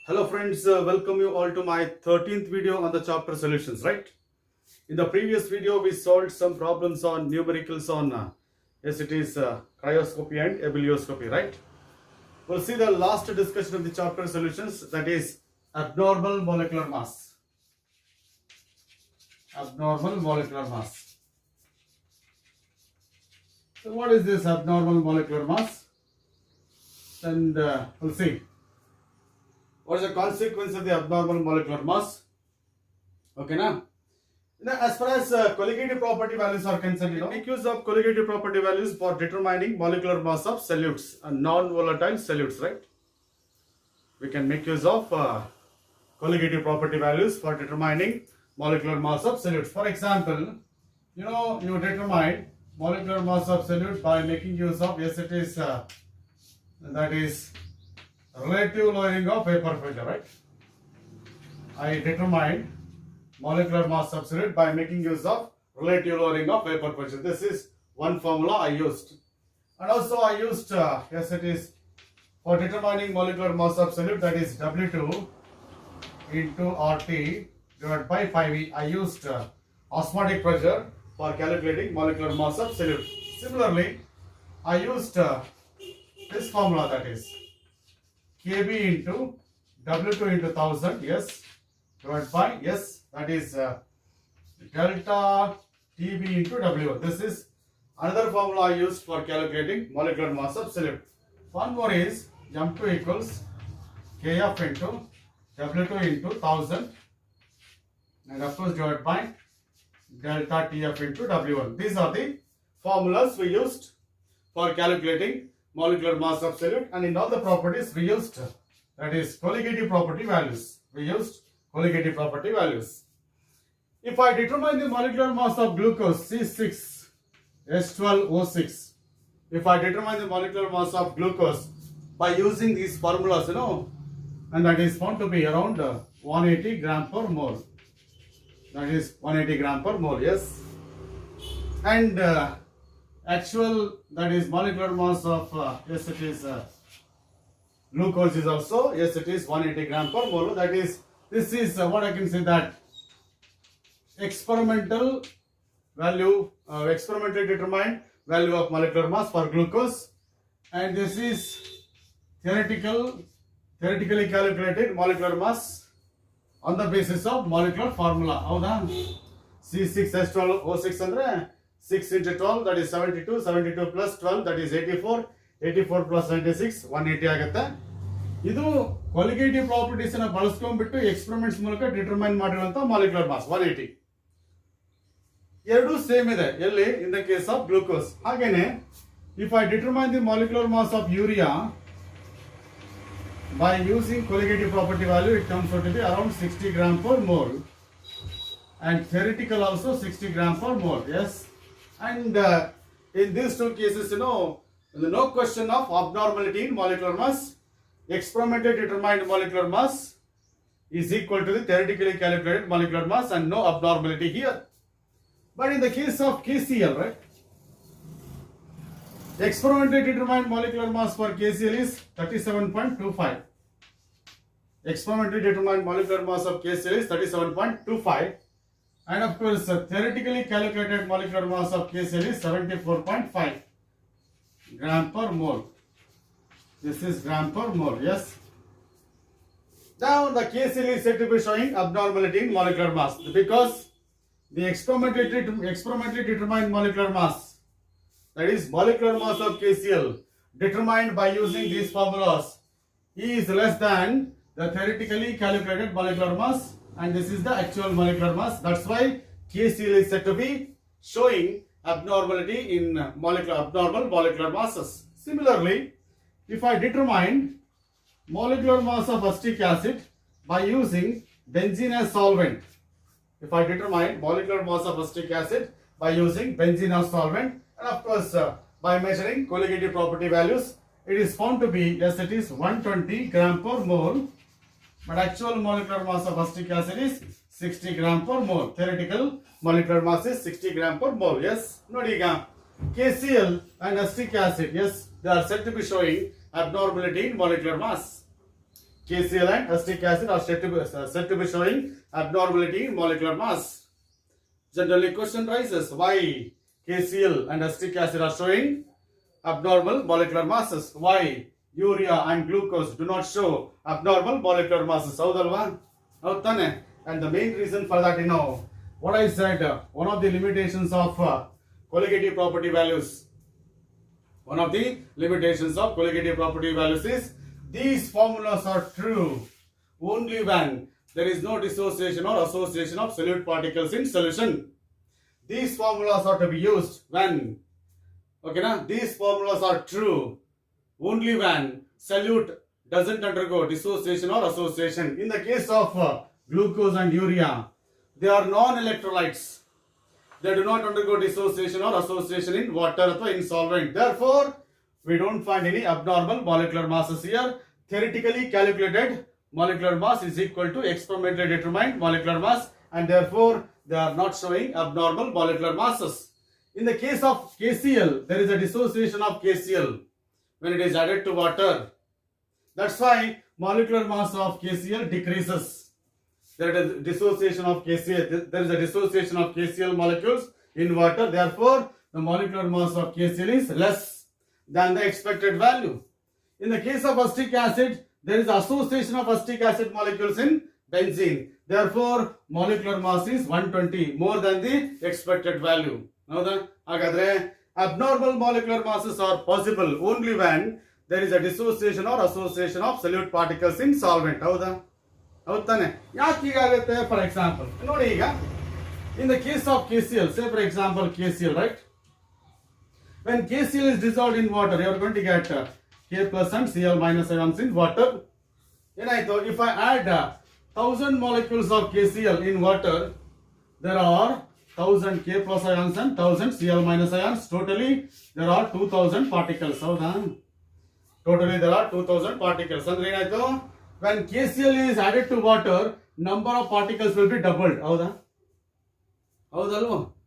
Hello friends, welcome you all to my 13th video on the chapter solutions, right? In the previous video, we solved some problems on numericals on, yes it is cryoscopy and ebullioscopy, right? We'll see the last discussion of the chapter solutions, that is abnormal molecular mass. Abnormal molecular mass. So what is this abnormal molecular mass? And we'll see. What is the consequence of the abnormal molecular mass? Okay, now as far as colligative property values are concerned, make use of colligative property values for determining molecular mass of solutes and non-volatile solutes, right? We can make use of colligative property values for determining molecular mass of solutes. For example, you determine molecular mass of solute by making use of, yes, it is that is relative lowering of vapor pressure, right? I determined molecular mass of solute by making use of relative lowering of vapor pressure. This is one formula I used. And also I used, yes it is, for determining molecular mass of solute, that is W2 into RT divided by 5E. I used osmotic pressure for calculating molecular mass of solute. Similarly, I used this formula, that is Kb into W2 into 1000, yes, divided by, yes, that is delta Tb into W1. This is another formula I used for calculating molecular mass of solute. One more is M2 equals Kf into W2 into 1000 and of course divided by delta Tf into W1. These are the formulas we used for calculating molecular mass of solute, and in all the properties we used, that is colligative property values. We used colligative property values. If I determine the molecular mass of glucose C6H12O6, if I determine the molecular mass of glucose by using these formulas, and that is found to be around 180 gram per mole. That is 180 gram per mole, yes. And actual, that is molecular mass of, yes it is glucose is also, yes it is 180 gram per mole. That is, this is what I can say, that experimental value, experimentally determined value of molecular mass for glucose, and this is theoretically calculated molecular mass on the basis of molecular formula. Howda? C6H12O6 andre 6 into 12, that is 72, 72 plus 12, that is 84, 84 plus 96, 180 ಆಗುತ್ತೆ. ಇದು colligative properties ಅನ್ನು ಬಳಸ್ಕೊಂಡ್ಬಿಟ್ಟು experiments ಮೂಲಕ determine ಮಾಡಿರುವಂತ molecular mass 180. ಎರಡು same ಇದೆ ಎಲ್ಲಿ, in the case of glucose. ಹಾಗೇನೆ if I determine the molecular mass of urea by using colligative property value, it comes out to be around 60 gram per mole, and theoretical also 60 gram per mole, yes. And in these two cases, no question of abnormality in molecular mass. Experimentally determined molecular mass is equal to the theoretically calculated molecular mass, and no abnormality here. But in the case of KCl, right, experimentally determined molecular mass for KCl is 37.25. Experimentally determined molecular mass of KCl is 37.25. And of course, theoretically calculated molecular mass of KCl is 74.5 gram per mole. This is gram per mole, yes. Now the KCl is said to be showing abnormality in molecular mass because the experimentally determined molecular mass, that is molecular mass of KCl determined by using these formulas, is less than the theoretically calculated molecular mass, and this is the actual molecular mass. That's why KCl is said to be showing abnormality in abnormal molecular masses. Similarly, if I determine molecular mass of acetic acid by using benzene as solvent, if I determine molecular mass of acetic acid by using benzene as solvent, and of course by measuring colligative property values, it is found to be, yes it is 120 gram per mole, but actual molecular mass of acetic acid is 60 gram per mole. Theoretical molecular mass is 60 gram per mole, yes. Nodi ಈಗ KCl and acetic acid, yes, they are said to be showing abnormality in molecular mass. KCl and acetic acid are said to be showing abnormality in molecular mass. Generally, question rises: why KCl and acetic acid are showing abnormal molecular masses? Why urea and glucose do not show abnormal molecular masses? Haudalva? Haudtane? And the main reason for that, what I said, one of the limitations of colligative property values. One of the limitations of colligative property values is these formulas are true only when there is no dissociation or association of solute particles in solution. These formulas are to be used when, these formulas are true only when solute doesn't undergo dissociation or association. In the case of glucose and urea, they are non-electrolytes. They do not undergo dissociation or association in water or in solvent. Therefore, we don't find any abnormal molecular masses here. Theoretically calculated molecular mass is equal to experimentally determined molecular mass, and therefore they are not showing abnormal molecular masses. In the case of KCl, there is a dissociation of KCl when it is added to water. That's why molecular mass of KCl decreases. There is a dissociation of KCl. There is a dissociation of KCl molecules in water. Therefore, the molecular mass of KCl is less than the expected value. In the case of acetic acid, there is association of acetic acid molecules in benzene. Therefore, molecular mass is 120, more than the expected value. Now, abnormal molecular masses are possible only when there is a dissociation or association of solute particles in solvent. For example, in the case of KCl, say for example KCl, right? When KCl is dissolved in water, you are going to get K plus and Cl minus ions in water. If I add 1000 molecules of KCl in water, there are 1000 K plus ions and 1000 Cl minus ions. Totally, there are 2000 particles. Totally, there are 2000 particles. When KCl is added to water, number of particles will be doubled.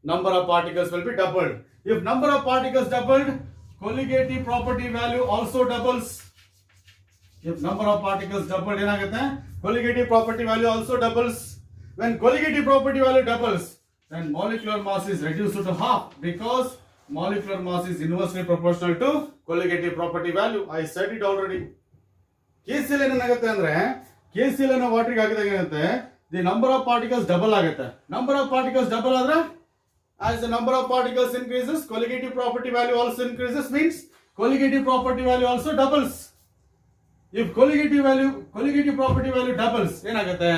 Number of particles will be doubled. If number of particles doubled, colligative property value also doubles. If number of particles doubled, colligative property value also doubles. When colligative property value doubles, then molecular mass is reduced to half, because molecular mass is inversely proportional to colligative property value. I said it already. KCl ಏನಾಗುತ್ತೆ ಅಂದ್ರೆ KCl ಅನ್ನು water ಗೆ ಹಾಕಿದಾಗ ಏನಾಗುತ್ತೆ, the number of particles double ಆಗುತ್ತೆ. Number of particles double ಆದ್ರೆ, as the number of particles increases, colligative property value also increases, means colligative property value also doubles. If colligative property value doubles, ಏನಾಗುತ್ತೆ,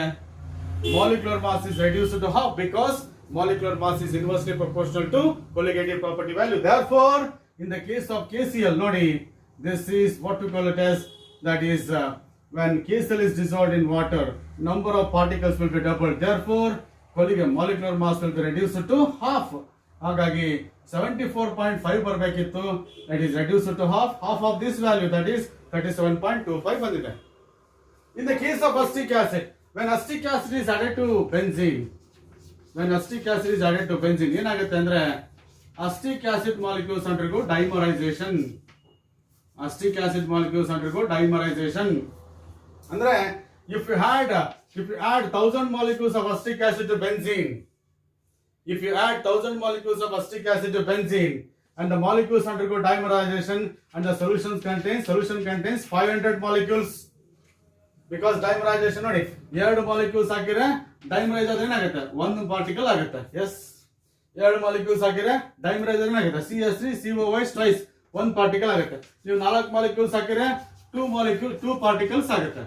molecular mass is reduced to half, because molecular mass is inversely proportional to colligative property value. Therefore, in the case of KCl, nodi, this is what we call it as, that is when KCl is dissolved in water, number of particles will be doubled. Therefore, molecular mass will be reduced to half. Hagagi 74.5 ಬರಬೇಕಿತ್ತು, that is reduced to half of this value, that is 37.25 ಬಂದಿದೆ. In the case of acetic acid, when acetic acid is added to benzene, ಏನಾಗುತ್ತೆ ಅಂದ್ರೆ, acetic acid molecules undergo dimerization. Acetic acid molecules undergo dimerization. Andre, if you add 1000 molecules of acetic acid to benzene, and the molecules undergo dimerization, and the solution contains 500 molecules, because dimerization ನೋಡಿ, 2 molecules ಹಾಕಿದ್ರೆ dimerize ಆದ್ರೆ ಏನಾಗುತ್ತೆ, 1 particle ಆಗುತ್ತೆ. Yes, 2 molecules ಹಾಕಿದ್ರೆ dimerize ಆದ್ರೆ ಏನಾಗುತ್ತೆ, CH3COOH twice 1 particle ಆಗುತ್ತೆ. ನೀವು 4 molecules ಹಾಕಿದ್ರೆ 2 particles ಆಗುತ್ತೆ,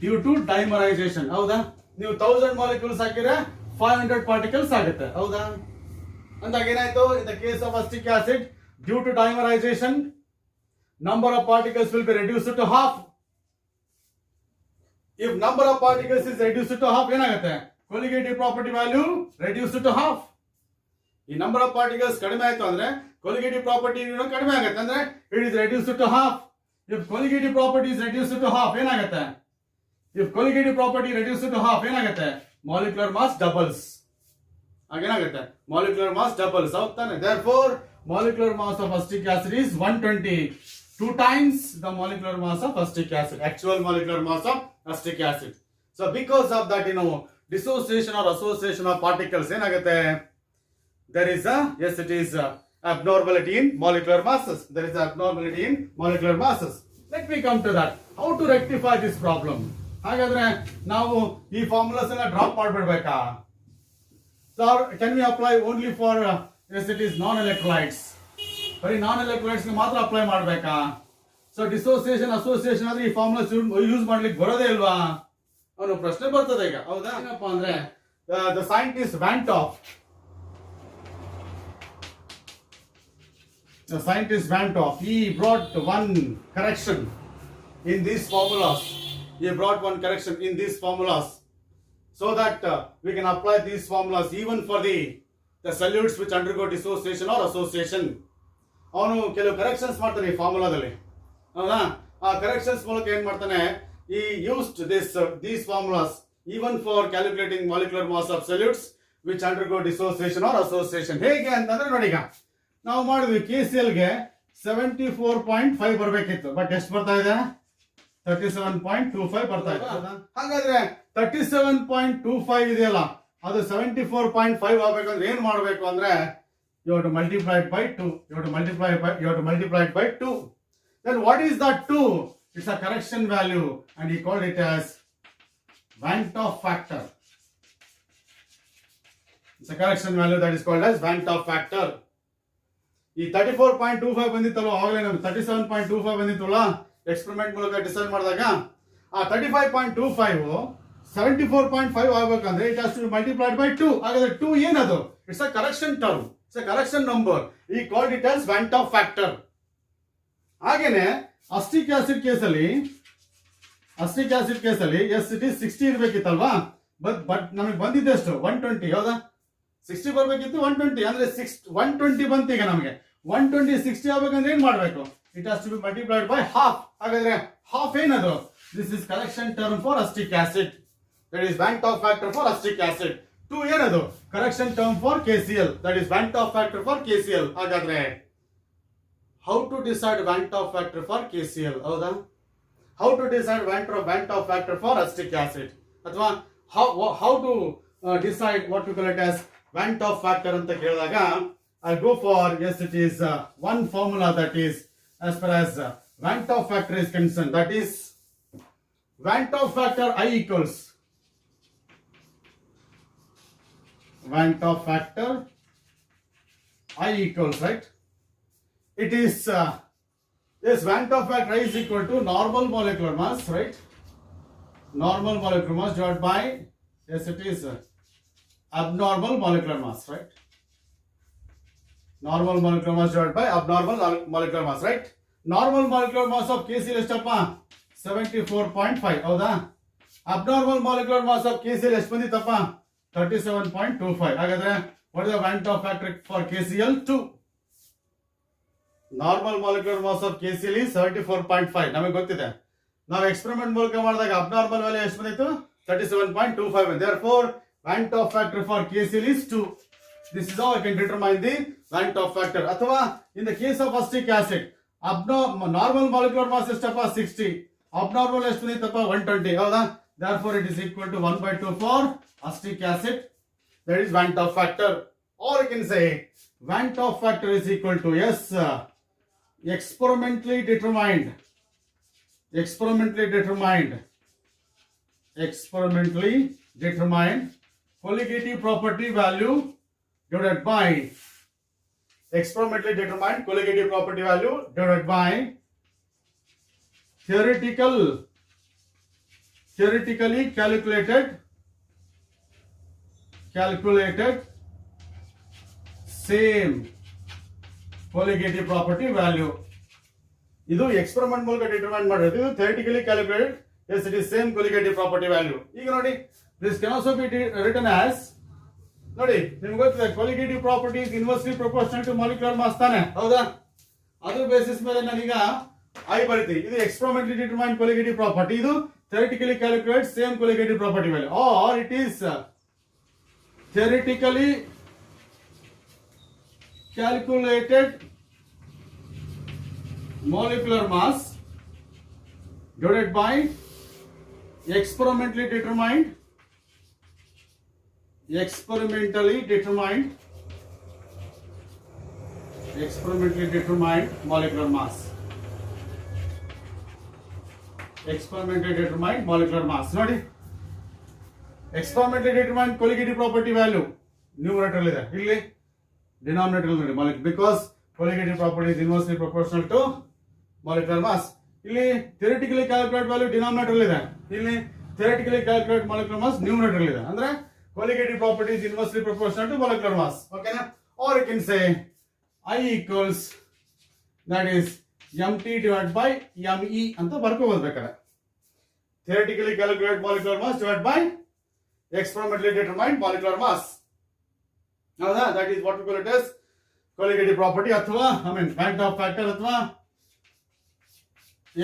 ಡ್ಯೂ ಟು ಡೈಮರೈಸೇಷನ್. ಹೌದಾ? ನೀವು 1000 molecules ಹಾಕಿದ್ರೆ 500 particles ಆಗುತ್ತೆ. ಹೌದಾ? ಅಂದಾಗ ಏನಾಯ್ತು, in the case of acetic acid, due to dimerization, number of particles will be reduced to half. If number of particles is reduced to half, ಏನಾಗುತ್ತೆ, colligative property value reduced to half. ಈ number of particles ಕಡಿಮೆ ಆಯ್ತು ಅಂದ್ರೆ colligative property ಕಡಿಮೆ ಆಗುತ್ತೆ, ಅಂದ್ರೆ it is reduced to half. If colligative property is reduced to half, ಏನಾಗುತ್ತೆ, ಏನಾಗುತ್ತೆ, molecular mass doubles. ಹಾಗೇನಾಗುತ್ತೆ, molecular mass doubles. ಹೌದಾನೆ? Therefore, molecular mass of acetic acid is 120. 2 times the molecular mass of acetic acid, actual molecular mass of acetic acid. So because of that, dissociation or association of particles, there is abnormality in molecular masses. There is abnormality in molecular masses. Let me come to that. How to rectify this problem? ಹಾಗಾದ್ರೆ ನಾವು ಈ formulas ಎಲ್ಲ drop ಮಾಡ್ಬಿಡ್ಬೇಕಾ? So can we apply only for non-electrolytes? ಬರೀ non-electrolytes ಮಾತ್ರ apply ಮಾಡ್ಬೇಕಾ? So dissociation association ಆದ್ರೆ ಈ formulas use ಮಾಡ್ಲಿಕ್ಕೆ ಬರೋದೇ ಇಲ್ವಾ ಅನ್ನೋ ಪ್ರಶ್ನೆ ಬರ್ತದೆ ಈಗ. ಹೌದಾ? ಏನಪ್ಪಾ ಅಂದ್ರೆ the scientist Van 't Hoff, he brought one correction in these formulas. So that we can apply these formulas even for the solutes which undergo dissociation or association. ಅವನು ಕೆಲವು ಕರೆಕ್ಷನ್ಸ್ ಮಾಡ್ತಾನೆ ಈ ಫಾರ್ಮುಲಾದಲ್ಲಿ. ಹೌದಾ? ಆ ಕರೆಕ್ಷನ್ಸ್ ಮೂಲಕ ಏನ್ ಮಾಡ್ತಾನೆ, he used these formulas even for calculating molecular mass of solutes which undergo dissociation or association. ಹೇಗೆ ಅಂತಂದ್ರೆ ನೋಡಿ, ಈಗ ನಾವು ಮಾಡಿದ್ವಿ KCl ಗೆ 74.5 ಬರಬೇಕಿತ್ತು, ಬಟ್ ಎಷ್ಟು ಬರ್ತಾ ಇದೆ? 37.25 ಬರ್ತಾ ಇದೆ. ಹಾಗಾದ್ರೆ 37.25 ಇದೆಯಲ್ಲ, ಅದು 74.5 ಆಗ್ಬೇಕಂದ್ರೆ ಏನ್ ಮಾಡ್ಬೇಕು ಅಂದ್ರೆ you have to multiply it by 2. You have to multiply it by 2. Then what is that 2? It's a correction value, and he called it as Van 't Hoff factor. It's a correction value that is called as Van 't Hoff factor. ಈ 34.25 ಬಂದಿತ್ತಲ್ಲ, ಆವಾಗಲೇ ನಮ್ಗೆ 37.25 ಬಂದಿತ್ತಲ್ಲ experiment ಮೂಲಕ decide ಮಾಡಿದಾಗ, ಆ 35.25 74.5 ಆಗ್ಬೇಕಂದ್ರೆ it has to be multiplied by 2. ಹಾಗಾದ್ರೆ 2 ಏನದು? It's a correction term, it's a correction number. ಈ called it as Van 't Hoff factor. ಹಾಗೇನೆ ಅಸ್ಟಿಕ್ ಆಸಿಡ್ ಕೇಸಲ್ಲಿ ಎಸ್ ಇಟ್ ಇಸ್ 60 ಇರ್ಬೇಕಿತ್ತಲ್ವಾ, ಬಟ್ ನಮಗೆ ಬಂದಿದ್ದೆ ಎಷ್ಟು? 120. ಹೌದಾ? 60 ಬರ್ಬೇಕಿತ್ತು, 120 ಅಂದ್ರೆ 120 ಬಂತು. ಈಗ ನಮಗೆ 120 60 ಆಗ್ಬೇಕಂದ್ರೆ ಏನ್ ಮಾಡ್ಬೇಕು? It has to be multiplied by half. ಹಾಗಾದ್ರೆ ಹಾಫ್ ಏನದು? This is correction term for acetic acid. That is Van 't Hoff factor for acetic acid. 2 ಏನದು? Correction term for KCl. That is Van 't Hoff factor for KCl. ಹಾಗಾದ್ರೆ how to decide Van 't Hoff factor for KCl? ಹೌದಾ? How to decide Van 't Hoff factor for acetic acid? ಅಥವಾ how to decide what we call it as Van 't Hoff factor ಅಂತ ಕೇಳಿದಾಗ, I'll go for, yes, it is one formula that is as far as Van 't Hoff factor is concerned. That is Van 't Hoff factor I equals Van 't Hoff factor I equals, right? It is yes, Van 't Hoff factor is equal to normal molecular mass, right? Normal molecular mass divided by, yes, it is abnormal molecular mass, right? Normal molecular mass divided by abnormal molecular mass, right? Normal molecular mass of KCl ಎಷ್ಟಪ್ಪ? 74.5. ಹೌದಾ? abnormal molecular mass of KCl ಎಷ್ಟು ಬಂದಿತ್ತಪ್ಪ? 37.25. ಹಾಗಾದ್ರೆ what is the Van 't Hoff factor for KCl? 2. Normal molecular mass of KCl is 74.5. ನಮಗೆ ಗೊತ್ತಿದೆ. ನಾವು experiment ಮೂಲಕ ಮಾಡಿದಾಗ abnormal value ಎಷ್ಟು ಬಂದಿತ್ತು? 37.25. Therefore Van 't Hoff factor for KCl is 2. This is how I can determine the Van 't Hoff factor. ಅಥವಾ in the case of acetic acid, normal molecular mass ಎಷ್ಟಪ್ಪ? 60. Abnormal ಎಷ್ಟು ಬಂದಿತ್ತಪ್ಪ? 120. ಹೌದಾ? Therefore it is equal to 1/2 for acetic acid. That is Van 't Hoff factor. Or you can say Van 't Hoff factor is equal to, yes, experimentally determined colligative property value divided by theoretically calculated same colligative property value. ಇದು experiment ಮೂಲಕ determine ಮಾಡೋದು. ಇದು theoretically calculated, yes, it is same colligative property value. ಈಗ ನೋಡಿ, this can also be written as, ನೋಡಿ ನಿಮ್ಗೆ ಗೊತ್ತಿದೆ colligative property is inversely proportional to molecular mass ತಾನೆ. ಹೌದಾ? ಅದ್ರ ಬೇಸಿಸ್ ಮೇಲೆ ನಾನೀಗ I ಬರಿತೀನಿ. ಇದು ಎಕ್ಸ್ಪೆರಿಮೆಂಟಲಿ ಡಿಟರ್ಮೈನ್ colligative property, ಇದು theoretically calculated same colligative property value, or it is theoretically calculated molecular mass divided by experimentally determined molecular mass. Experimentally determined molecular mass. Nodi, experimentally determined colligative property value numerator ಇದೆ ಇಲ್ಲಿ denominator ನೋಡಿ molecule, because colligative property is inversely proportional to molecular mass. ಇಲ್ಲಿ theoretically calculate value denominator ಇದೆ, ಇಲ್ಲಿ theoretically calculate molecular mass numerator ಇದೆ. ಅಂದ್ರೆ colligative property is inversely proportional to molecular mass. Okay na? Or you can say I equals, that is mt divided by me ಅಂತ ಬರ್ಕೋಬಹುದು ಬೇಕಾದ್ರೆ. Theoretically calculate molecular mass divided by experimentally determined molecular mass. ಹೌದಾ? That is what we call it as colligative property ಅಥವಾ Van't Hoff factor ಅಥವಾ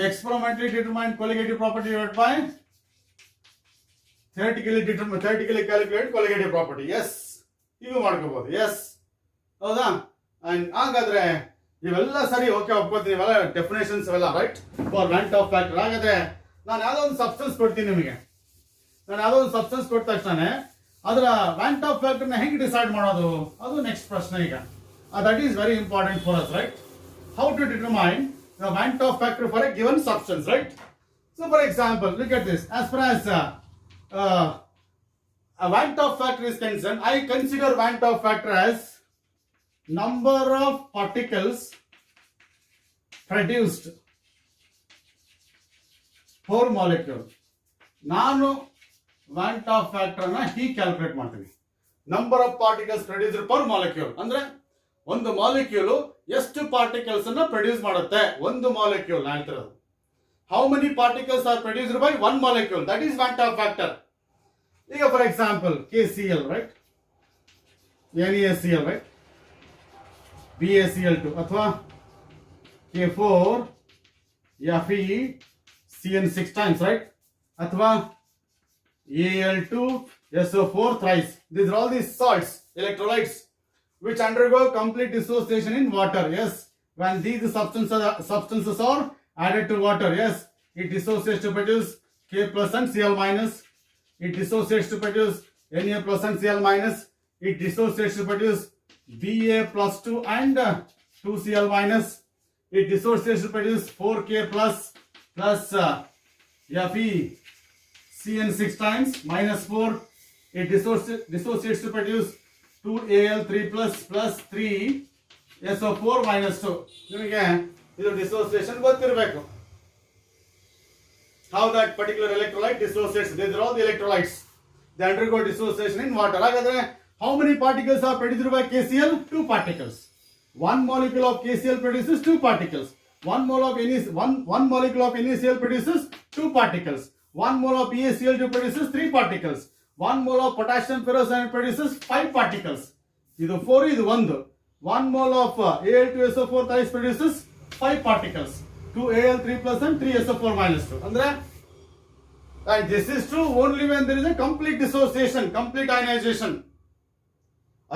experimentally determined colligative property divided by theoretically calculated colligative property. Yes, ಇವು ಮಾಡ್ಕೋಬಹುದು. Yes, ಹೌದಾ? And ಹಾಗಾದ್ರೆ ಇವೆಲ್ಲ ಸರಿ, okay, ಒಪ್ಕೋತೀನಿ, ಇವೆಲ್ಲ ಡೆಫಿನೇಷನ್ಸ್ ಇವೆಲ್ಲ right for Van't Hoff factor. ಹಾಗಾದ್ರೆ ನಾನು ಯಾವುದೋ ಒಂದು ಸಬ್ಸ್ಟೆನ್ಸ್ ಕೊಡ್ತೀನಿ ನಿಮಗೆ, ನಾನು ಯಾವುದೋ ಒಂದು ಸಬ್ಸ್ಟೆನ್ಸ್ ಕೊಟ್ಟ ತಕ್ಷಣ ಅದರ Van't Hoff factor ನ ಹೆಂಗೆ ಡಿಸೈಡ್ ಮಾಡೋದು, ಅದು ನೆಕ್ಸ್ಟ್ ಪ್ರಶ್ನೆ ಈಗ. That is very important for us, right? How to determine the Van't Hoff factor for a given substance, right? So for example, look at this. As far as a Van't Hoff factor is concerned, I consider Van't Hoff factor as number of particles produced per molecule. ನಾನು Van't Hoff factor ನ ಹೀಗೆ calculate ಮಾಡ್ತೀನಿ. Number of particles produced per molecule. ಅಂದ್ರೆ ಒಂದು molecule ಎಷ್ಟು particles ಅನ್ನ produce ಮಾಡುತ್ತೆ, ಒಂದು ಮಾಲಿಕ್ಯೂಲ್ ಹೇಳ್ತಿರೋದು. How many particles R produced by one molecule, that is Van't Hoff factor. ಈಗ for example KCl, right? NaCl, right? BaCl2 ಅಥವಾ K4 FeCN6 times, right? ಅಥವಾ Al2SO4 thrice. These are all these salts, electrolytes, which undergo complete dissociation in water. Yes, when these substances are added to water, yes, it dissociates to produce K plus and Cl minus. It dissociates to produce Na plus and Cl minus. It dissociates to produce Ba plus 2 and 2Cl minus. It dissociates to produce 4K plus FeCN6 times minus 4. It dissociates to produce 2Al3 plus 3SO4 minus 2. ನಿಮಗೆ ಇದು dissociation ಗೊತ್ತಿರಬೇಕು. How that particular electrolyte dissociates. These are all the electrolytes. They undergo dissociation in water. ಹಾಗಾದ್ರೆ how many particles are produced by KCl? 2 particles. One molecule of KCl produces 2 particles. One molecule of NaCl produces 2 particles. 1 mole of BaCl2 produces 3 particles. 1 mole of potassium ferrocyanide produces 5 particles. ಇದು 4, ಇದು 1. 1 mole of Al2SO4 thrice produces 5 particles. 2 Al3 plus and 3SO4 minus 2. ಅಂದ್ರೆ, and this is true only when there is a complete dissociation, complete ionization.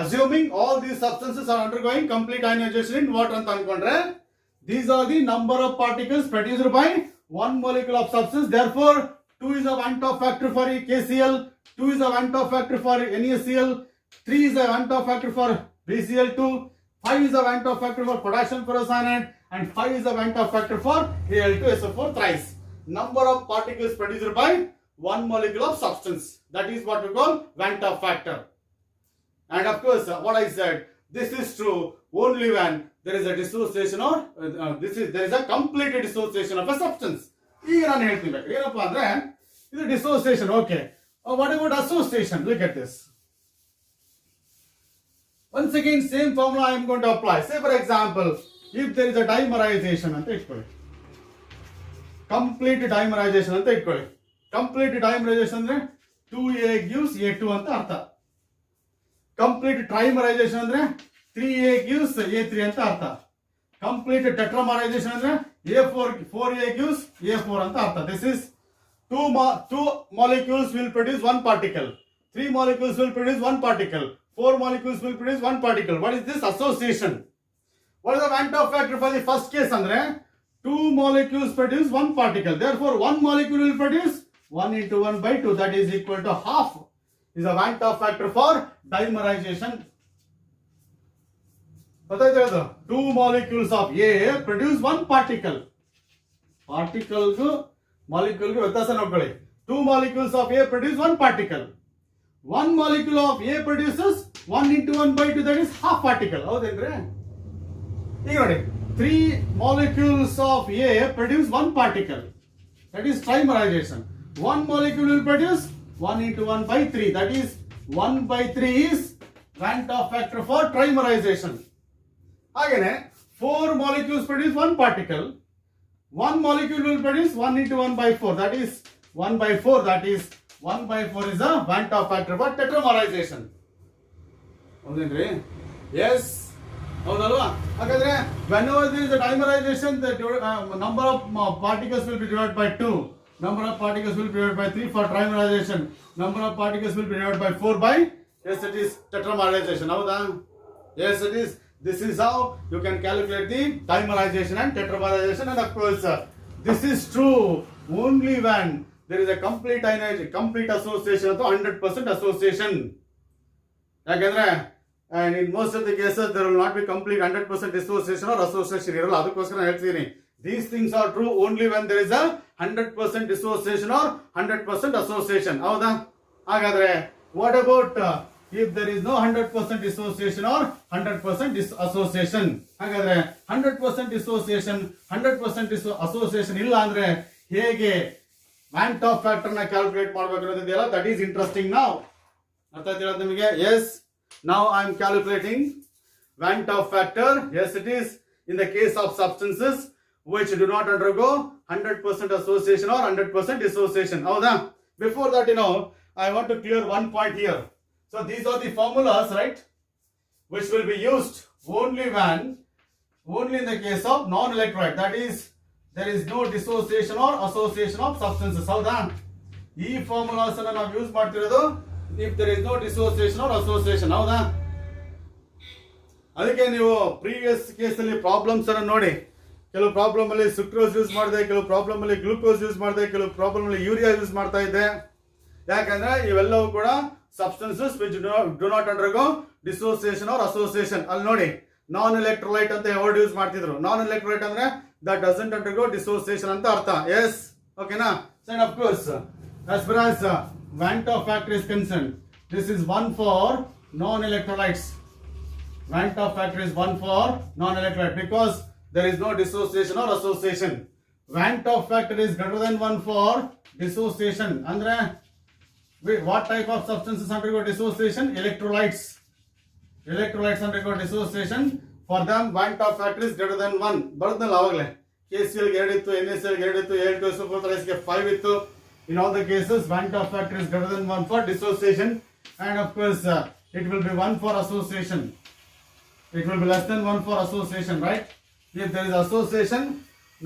Assuming all these substances are undergoing complete ionization in water ಅಂತ ಅನ್ಕೊಂಡ್ರೆ, these are the number of particles produced by one molecule of substance. Therefore 2 is a Van't Hoff factor for KCl, 2 is a Van't Hoff factor for NaCl, 3 is a Van't Hoff factor for BCl2, 5 is a Van't Hoff factor for potassium ferrocyanide, and 5 is a Van't Hoff factor for Al2SO4 thrice. Number of particles produced by one molecule of substance. That is what we call Van't Hoff factor. And of course, what I said, this is true only when there is a dissociation or there is a complete dissociation of a substance. ಈಗ ನಾನು ಹೇಳ್ತೀನಿ ಏನಪ್ಪಾ ಅಂದ್ರೆ, ಇದು dissociation. Okay, what about association? Look at this. Once again, same formula I am going to apply. Say for example, if there is a dimerization ಅಂತ ಇಟ್ಕೊಳ್ಳಿ, complete dimerization ಅಂತ ಇಟ್ಕೊಳ್ಳಿ. Complete dimerization ಅಂದ್ರೆ 2A gives A2 ಅಂತ ಅರ್ಥ. Complete trimerization ಅಂದ್ರೆ 3A gives A3 ಅಂತ ಅರ್ಥ. Complete tetramerization ಅಂದ್ರೆ4A gives A4 ಅಂತ ಅರ್ಥ. This is two molecules will produce one particle. 3 molecules will produce one particle. 4 molecules will produce one particle. What is this? Association. What is the Van't Hoff factor for the first case? Andre 2 molecules produce 1 particle. Therefore, 1 molecule will produce 1 into 1 by 2. That is equal to half. Is a Van 't Hoff factor for dimerization. 2 molecules of A produce 1 particle. Particle molecule vyatyaasa. 2 molecules of A produce 1 particle. 1 molecule of A produces 1 into 1 by 2, that is half particle. Houdendre? 3 molecules of A produce 1 particle. That is trimerization. 1 molecule will produce 1 into 1 by 3. That is 1 by 3 is Van 't Hoff factor for trimerization. Again, 4 molecules produce 1 particle. 1 molecule will produce 1 into 1 by 4. That is 1 by 4. That is 1 by 4 is a Van 't Hoff factor for tetramerization. Yes. Whenever there is a dimerization, the number of particles will be divided by 2. Number of particles will be divided by 3 for trimerization. Number of particles will be divided by 4 by, yes, it is tetramerization. Yes, it is. This is how you can calculate the dimerization and tetramerization. And of course, this is true only when there is a complete association of 100% association. And in most of the cases, there will not be complete 100% dissociation or association. These things are true only when there is a 100% dissociation or 100% association. What about if there is no 100% dissociation or 100% association? 100% dissociation, 100% association illa andre hege Van 't Hoff factor na calculate ಮಾಡಬೇಕು. That is interesting now. Yes. Now I am calculating Van 't Hoff factor. Yes, it is in the case of substances which do not undergo 100% association or 100% dissociation. Before that, I want to clear one point here. So these are the formulas, right, which will be used only in the case of non-electrolyte. That is, there is no dissociation or association of substances. These formulas are use if there is no dissociation or association. ಅದಕ್ಕೆ ನೀವು previous ಕೇಸಲ್ಲಿ problems ಅನ್ನು ನೋಡಿ. ಕೆಲವು problem ಅಲ್ಲಿ sucrose use ಮಾಡಿದೆ, ಕೆಲವು problem ಅಲ್ಲಿ ಗ್ಲೂಕೋಸ್ ಯೂಸ್ ಮಾಡಿದೆ, ಕೆಲವು ಪ್ರಾಬ್ಲಮ್ ಅಲ್ಲಿ ಯೂರಿಯಾ ಯೂಸ್ ಮಾಡ್ತಾ ಇದ್ದೆ. ಯಾಕಂದ್ರೆ ಇವೆಲ್ಲವೂ ಕೂಡ substances which do not undergo dissociation or association. ಅಲ್ಲಿ ನೋಡಿ ನಾನ್ ಎಲೆಕ್ಟ್ರೋಲೈಟ್ ಅಂತ ವರ್ಡ್ ಯೂಸ್ ಮಾಡ್ತಿದ್ರು. ನಾನ್ ಎಲೆಕ್ಟ್ರೋಲೈಟ್ ಅಂದ್ರೆ ದಟ್ ಡಸಂಟ್ ಅಂಡರ್ಗೋ ಡಿಸೋಸಿಯೇಷನ್ ಅಂತ ಅರ್ಥ. ಎಸ್, ಓಕೆನಾ? And of course as far as Van 't Hoff factor is concerned, this is 1 for non-electrolytes. Van 't Hoff factor is 1 for non-electrolyte because there is no dissociation or association. Van 't Hoff factor is greater than 1 for dissociation. Andre, what type of substances undergo dissociation? Electrolytes. Electrolytes undergo dissociation. For them, Van 't Hoff factor is greater than 1. ಬರುತ್ತಲ್ಲ ಅವಾಗಲೇ KCl ಗೆ 2 ಇತ್ತು, NaCl ಗೆ 2 ಇತ್ತು, Al2SO4 ಗೆ 5 ಇತ್ತು. In all the cases, Van 't Hoff factor is greater than 1 for dissociation, and of course, it will be 1 for association. It will be less than 1 for association, right? If there is association,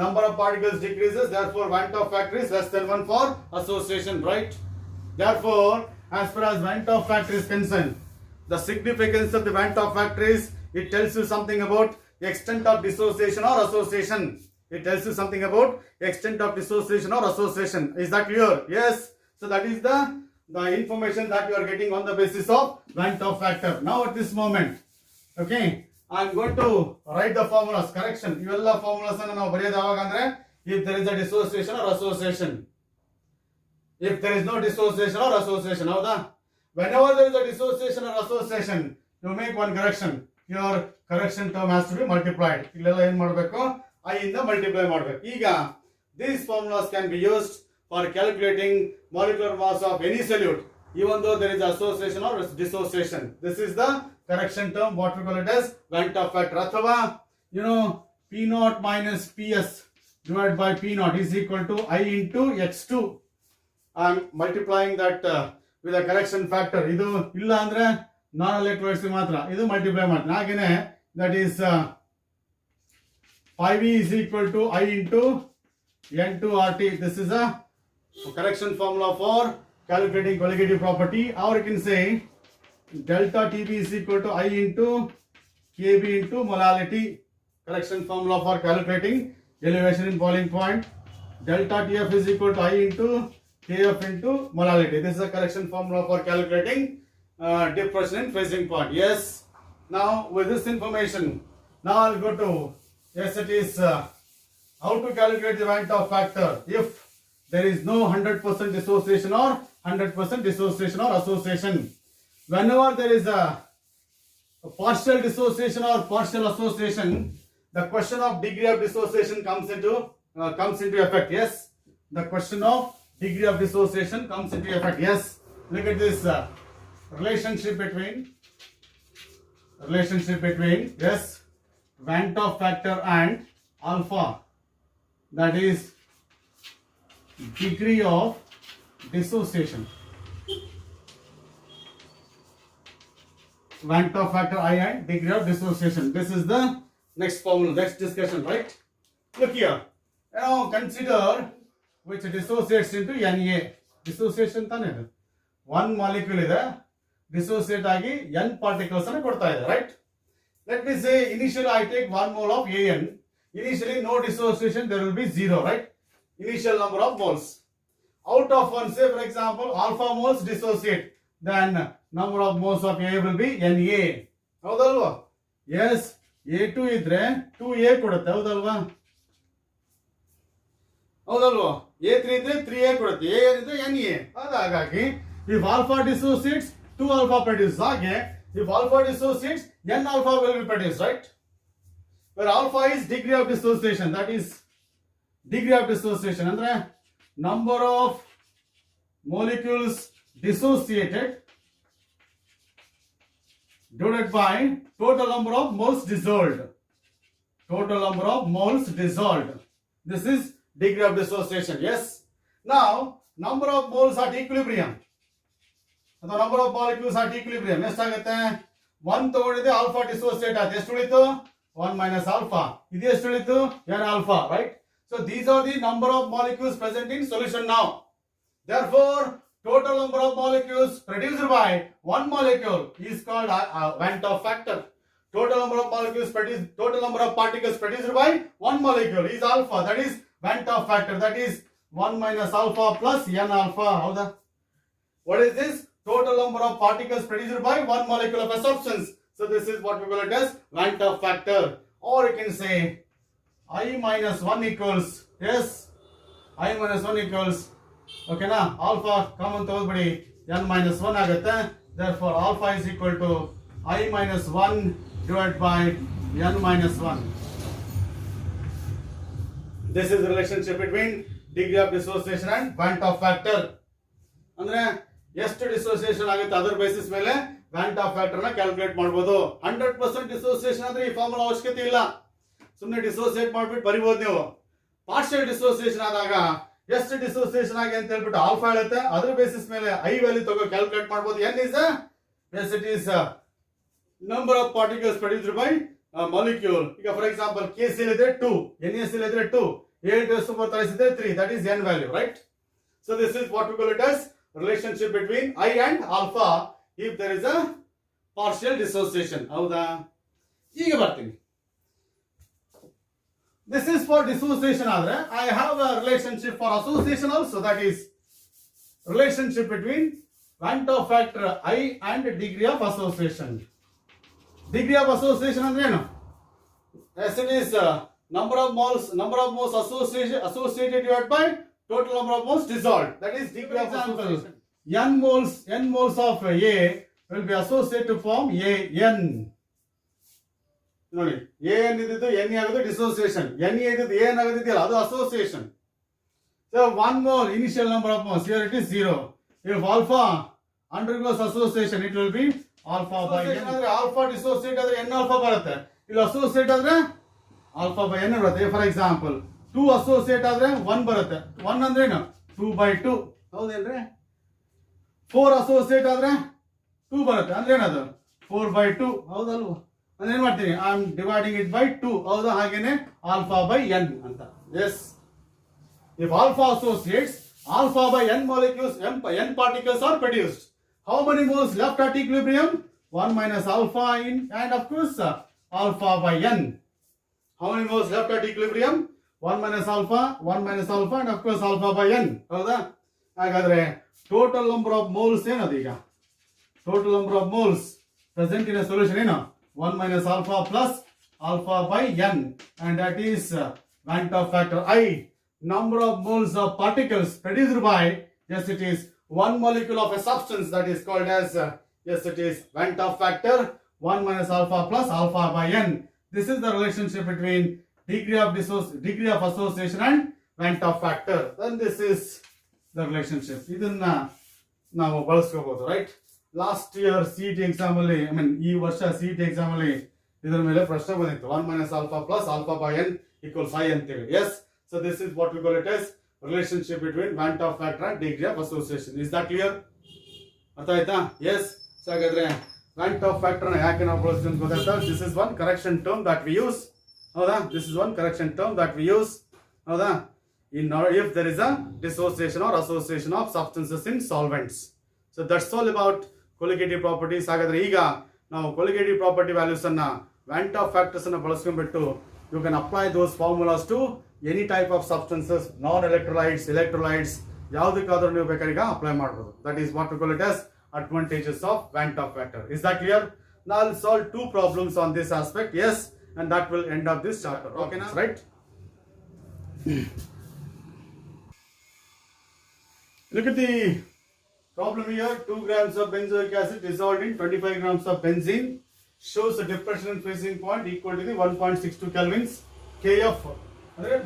number of particles decreases. Therefore, Van 't Hoff factor is less than 1 for association, right? Therefore, as far as Van 't Hoff factor is concerned, the significance of the Van 't Hoff factor is it tells you something about the extent of dissociation or association. It tells you something about extent of dissociation or association. Is that clear? Yes. So that is the information that you are getting on the basis of Van 't Hoff factor. Now at this moment, okay, I am going to write the formulas. Correction. Ivella formulas anna ನಾವು ಬರೆಯೋದು ಯಾವಾಗ ಅಂದ್ರೆ if there is a dissociation or association. If there is no dissociation or association. ಹೌದಾ? Whenever there is a dissociation or association, you make one correction. Your correction term has to be multiplied. ಇಲ್ಲೆಲ್ಲ ಏನು ಮಾಡಬೇಕು? I ಇಂದ multiply ಮಾಡಬೇಕು. ಈಗ these formulas can be used for calculating molecular mass of any solute, even though there is association or dissociation. This is the correction term, what we call it as Van 't Hoff factor. Athava, P naught minus PS divided by P naught is equal to I into X2. I am multiplying that with a correction factor. ಇದು ಇಲ್ಲ ಅಂದ್ರೆ ನಾನ್ electrolytes ಮಾತ್ರ ಇದು multiply ಮಾಡ್ತೀನಿ. ಹಾಗೇನೆ that is 5V is equal to I into N2RT. This is a correction formula for calculating colligative property, or you can say delta TB is equal to I into KB into molality. Correction formula for calculating elevation in boiling point. Delta TF is equal to I into KF into molality. This is a correction formula for calculating depression in freezing point. Yes. Now with this information, now I'll go to, yes, it is how to calculate the Van 't Hoff factor if there is no 100% dissociation or 100% dissociation or association. Whenever there is a partial dissociation or partial association, the question of degree of dissociation comes into effect. Yes, the question of degree of dissociation comes into effect. Yes, look at this relationship between yes, Van 't Hoff factor and alpha, that is degree of dissociation. Van 't Hoff factor I and degree of dissociation. This is the next formula, next discussion, right? Look here. Now consider which dissociates into Na. Dissociation ತಾನೇ ಇದು. One molecule ಇದೆ, dissociate ಆಗಿ N particles ಅನ್ನು ಕೊಡ್ತಾ ಇದೆ, right? Let me say initially I take 1 mole of An. Initially no dissociation, there will be 0, right? Initial number of moles. Out of one, say for example, alpha moles dissociate, then number of moles of A will be Na. ಹೌದಲ್ವಾ? Yes, A2 ಇದ್ರೆ 2A ಕೊಡುತ್ತೆ, ಹೌದಲ್ವಾ? ಹೌದಲ್ವಾ? A3 ಇದ್ರೆ 3A ಕೊಡುತ್ತೆ, A ಇದ್ರೆ Na. ಹಾಗಾಗಿ if alpha dissociates, 2 alpha produces. ಹಾಗೆ if alpha dissociates, N alpha will be produced, right? Where alpha is degree of dissociation, that is degree of dissociation ಅಂದ್ರೆ number of molecules dissociated divided by total number of moles dissolved. Total number of moles dissolved. This is degree of dissociation. Yes. Now number of moles at equilibrium. The number of molecules at equilibrium. ಎಷ್ಟಾಗುತ್ತೆ? 1 ತಗೊಂಡಿದೆ, alpha dissociate ಆಯ್ತು. ಎಷ್ಟು ಉಳಿತು? 1 minus alpha. ಇದು ಎಷ್ಟು ಉಳಿತು? N alpha, right? So these are the number of molecules present in solution now. Therefore, total number of molecules produced by one molecule is called Van 't Hoff factor. Total number of molecules produced, total number of particles produced by one molecule is alpha. That is Van 't Hoff factor. That is 1 minus alpha plus N alpha. Howda? What is this? Total number of particles produced by one molecule of a substance. So this is what we call it as Van 't Hoff factor. Or you can say I minus 1 equals, yes, I minus 1 equals, okay na, alpha common ತಗೊಳ್ಬಿಡಿ, N minus 1 ಆಗುತ್ತೆ. Therefore alpha is equal to I minus 1 divided by N minus 1. This is the relationship between degree of dissociation and Van 't Hoff factor. ಅಂದ್ರೆ ಎಷ್ಟು dissociation ಆಗುತ್ತೆ ಅದರ basis ಮೇಲೆ Van 't Hoff factor ನ calculate ಮಾಡಬಹುದು. 100% dissociation ಅಂದ್ರೆ ಈ formula ಅವಶ್ಯಕತೆ ಇಲ್ಲ, ಸುಮ್ಮನೆ ಡಿಸೋಸಿಯೇಟ್ ಮಾಡ್ಬಿಟ್ಟು ಬರಿಬಹುದು ನೀವು. ಪಾರ್ಷಿಯಲ್ ಡಿಸೋಸಿಯೇಷನ್ ಆದಾಗ ಎಷ್ಟು ಡಿಸೋಸಿಯೇಷನ್ ಆಗಿ ಅಂತ ಹೇಳ್ಬಿಟ್ಟು ಆಲ್ಫಾ ಹೇಳುತ್ತೆ, ಅದ್ರ ಬೇಸಿಸ್ ಮೇಲೆ ಐ ವ್ಯಾಲ್ಯೂ ತಗೋ ಕ್ಯಾಲ್ಕುಲೇಟ್ ಮಾಡಬಹುದು. N is yes, it is number of particles produced by molecule. ಈಗ ಫಾರ್ ಎಕ್ಸಾಂಪಲ್ KCl ಇದ್ರೆ 2, NaCl ಇದ್ರೆ 2, A2 ಇದ್ರೆ 3, that is N value, right? So this is what we call it as relationship between I and alpha if there is a partial dissociation. ಹೌದಾ? ಈಗ ಬರ್ತೀನಿ. This is for dissociation ಆದರೆ I have a relationship for association also, that is relationship between Van 't Hoff factor I and degree of association. Degree of association ಅಂದ್ರೆ ಏನು? Yes, it is number of moles associated divided by total number of moles dissolved. That is degree of association. N moles of A will be associated to form AN. ನೋಡಿ, AN ಇದ್ದಿದ್ದು Na ಆಗೋದು dissociation, Na ಇದ್ದಿದ್ದು AN ಆಗೋದಿದೆಯಲ್ಲ ಅದು association. So 1 mole initial number of moles, here it is 0. If alpha undergoes association, it will be alpha by N. ಅಂದ್ರೆ alpha dissociate ಆದ್ರೆ N alpha ಬರುತ್ತೆ, ಇಲ್ಲಿ associate ಆದ್ರೆ alpha by N ಬರುತ್ತೆ. For example 2 associate ಆದ್ರೆ 1 ಬರುತ್ತೆ. 1 ಅಂದ್ರೆ ಏನು? 2 by 2, ಹೌದೇನ್ರಿ? 4 associate ಆದ್ರೆ 2 ಬರುತ್ತೆ, ಅಂದ್ರೆ ಏನದು? 4 by 2, ಹೌದಲ್ವಾ? ಅಂದ್ರೆ ಏನ್ ಮಾಡ್ತೀನಿ? I am dividing it by 2, ಹೌದಾ? ಹಾಗೇನೆ ಆಲ್ಫಾ ಬೈ N ಅಂತ. Yes, if alpha associates, alpha by N molecules, N particles are produced. How many moles left at equilibrium? 1 minus alpha in, and of course alpha by N. How many moles left at equilibrium? 1 minus alpha, 1 minus alpha, and of course alpha by n. Howda? Hagadre total number of moles enadiga. Total number of moles present in a solution eno 1 minus alpha plus alpha by n, and that is Van 't Hoff factor. I, number of moles of particles produced by, yes it is one molecule of a substance, that is called as yes it is Van 't Hoff factor 1 minus alpha plus alpha by n. This is the relationship between degree of association and Van 't Hoff factor. Then this is the relationship. ಇದನ್ನ ನಾವು ಬಳಸ್ಕೋಬಹುದು, right? Last year CET exam ಅಲ್ಲಿ, ಈ ವರ್ಷ CET exam ಅಲ್ಲಿ ಇದರ ಮೇಲೆ ಪ್ರಶ್ನೆ ಬಂದಿತ್ತು. 1 minus alpha plus alpha by n equals I ಅಂತೇಳಿ. Yes, so this is what we call it as relationship between Van 't Hoff factor and degree of association. Is that clear? ಅರ್ಥ ಆಯ್ತಾ? Yes. So ಹಾಗಾದ್ರೆ Van 't Hoff factor ನ ಯಾಕೆ ನಾವು ಬಳಸ್ತೀವಿ ಅಂತ ಗೊತ್ತಾಯ್ತಾ? This is one correction term that we use. ಹೌದಾ? This is one correction term that we use. ಹೌದಾ? If there is a dissociation or association of substances in solvents. So that's all about colligative properties. ಹಾಗಾದ್ರೆ ಈಗ ನಾವು colligative property values ಅನ್ನ Van 't Hoff factors ಅನ್ನ ಬಳಸ್ಕೊಂಡ್ಬಿಟ್ಟು you can apply those formulas to any type of substances, non-electrolytes, electrolytes, ಯಾವುದಕ್ಕಾದ್ರೂ ನೀವು ಬೇಕಾದ್ರೆ apply ಮಾಡಬಹುದು. That is what we call it as advantages of Van 't Hoff factor. Is that clear? Now I'll solve two problems on this aspect. Yes, and that will end up this chapter. Okay, now, right? Look at the problem here. 2 grams of benzoic acid dissolved in 25 grams of benzene shows a depression and freezing point equal to the 1.62 kelvins. Kf,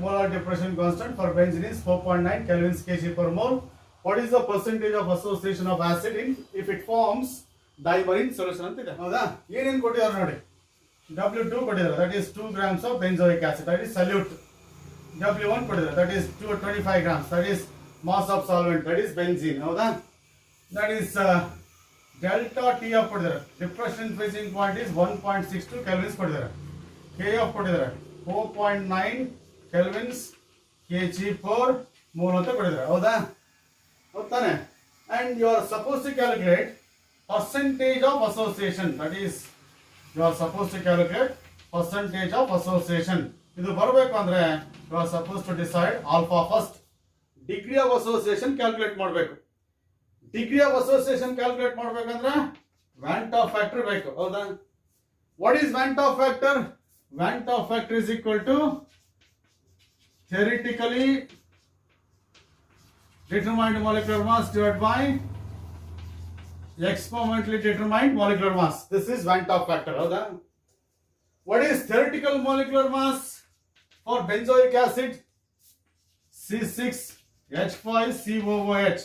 molar depression constant for benzene is 4.9 kelvins kg per mole. What is the percentage of association of acid in if it forms dimerine solution ಅಂತ ಇದೆ. ಹೌದಾ? ಏನೇನು ಕೊಟ್ಟಿದ್ದಾರೆ ನೋಡಿ. W2 ಕೊಟ್ಟಿದ್ದಾರೆ, that is 2 grams of benzoic acid, that is solute. W1 ಕೊಟ್ಟಿದ್ದಾರೆ, that is 25 grams, that is mass of solvent, that is benzene. ಹೌದಾ? That is delta T of ಕೊಟ್ಟಿದ್ದಾರೆ, depression freezing point is 1.62 kelvins ಕೊಟ್ಟಿದ್ದಾರೆ. K of ಕೊಟ್ಟಿದ್ದಾರೆ 4.9 kelvins kg per mole ಅಂತ ಕೊಟ್ಟಿದ್ದಾರೆ. ಹೌದಾ? ಹೌದಾನೆ? And you are supposed to calculate percentage of association, that is you are supposed to calculate percentage of association. ಇದು ಬರಬೇಕು ಅಂದ್ರೆ you are supposed to decide alpha first. Degree of association calculate ಮಾಡಬೇಕು. Degree of association calculate ಮಾಡಬೇಕಂದ್ರೆ Van 't Hoff factor ಬೇಕು. ಹೌದಾ? What is Van 't Hoff factor? Van 't Hoff factor is equal to theoretically determined molecular mass divided by experimentally determined molecular mass. This is Van 't Hoff factor. ಹೌದಾ? What is theoretical molecular mass for benzoic acid? C6H5COOH.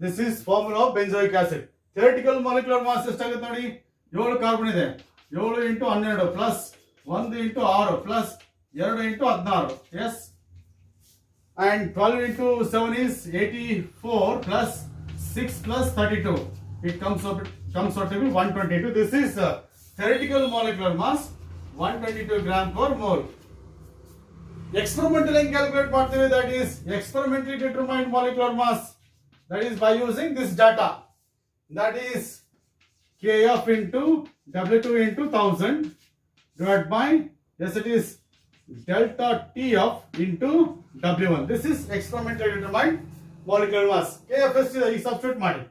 This is formula of benzoic acid. Theoretical molecular mass ಎಷ್ಟಾಗುತ್ತೆ ನೋಡಿ? 7 carbon ಇದೆ. 7 into 12 plus 1 into 6 plus 2 into 16. Yes. And 12 into 7 is 84 plus 6 plus 32. It comes out to be 122. This is theoretical molecular mass 122 gram per mole. Experimental calculate ಮಾಡ್ತೀವಿ, that is experimentally determined molecular mass, that is by using this data, that is Kf into W2 into 1000 divided by, yes it is delta Tf into W1. This is experimentally determined molecular mass. Kf is substitute ಮಾಡಿ,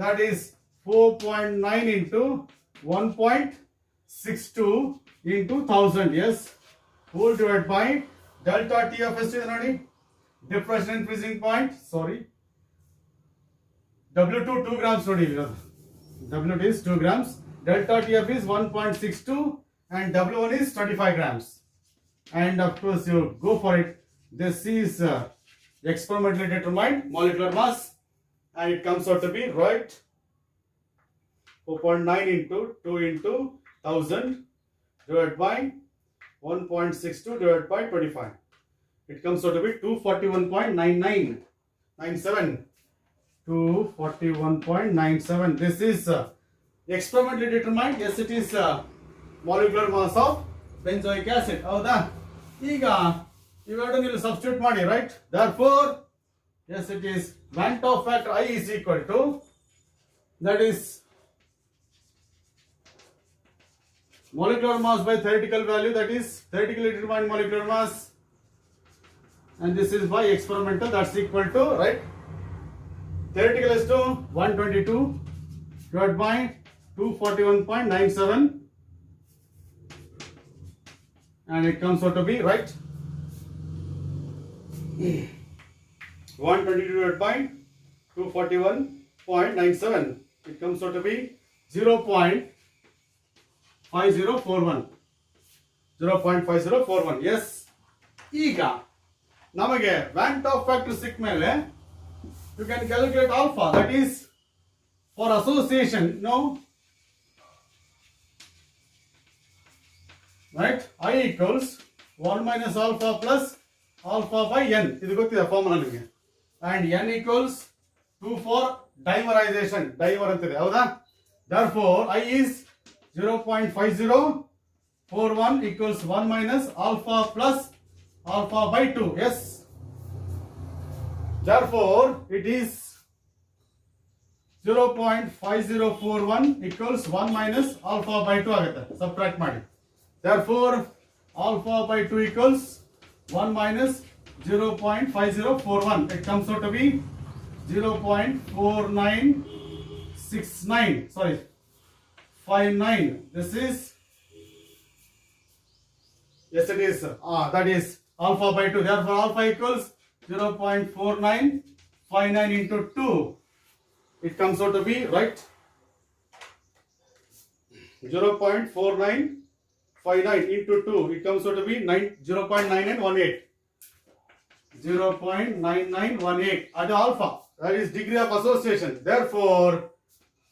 that is 4.9 into 1.62 into 1000. Yes, whole divided by delta Tf is ನೋಡಿ, depression and freezing point, sorry, W2 2 grams ನೋಡಿ, W2 is 2 grams, delta Tf is 1.62 and W1 is 25 grams. And of course you go for it. This is experimentally determined molecular mass, and it comes out to be, right, 4.9 into 2 into 1000 divided by 1.62 divided by 25. It comes out to be 241.9997. 241.97. This is experimentally determined. Yes, it is molecular mass of benzoic acid. ಹೌದಾ? ಈಗ ಇವೆರಡನ್ನು ಇಲ್ಲಿ substitute ಮಾಡಿ, right? Therefore, yes, it is Van 't Hoff factor I is equal to, that is molecular mass by theoretical value, that is theoretically determined molecular mass and this is by experimental, that's equal to, right? Theoretical is to 122 divided by 241.97, and it comes out to be, right, 122 divided by 241.97, it comes out to be 0.5041. 0.5041. Yes. ಈಗ ನಮಗೆ ವ್ಯಾಂಟ್ Hoff factor ಸಿಕ್ಕ ಮೇಲೆ you can calculate alpha, that is for association, no, right? I equals 1 minus alpha plus alpha by n, ಇದು ಗೊತ್ತಿದೆ formula ನಿಮಗೆ, and n equals 2 for dimerization, dimer ಅಂತಿದೆ ಹೌದಾ? Therefore I is 0.5041 equals 1 minus alpha plus alpha by 2. Yes. Therefore it is 0.5041 equals 1 minus alpha by 2 ಆಗುತ್ತೆ, subtract ಮಾಡಿ. Therefore alpha by 2 equals 1 minus 0.5041, it comes out to be 0.4969, sorry, 59. This is, yes it is, that is alpha by 2. Therefore alpha equals 0.4959 into 2, it comes out to be, right, 0.4959 into 2, it comes out to be 0.9918. 0.9918 at alpha, that is degree of association. Therefore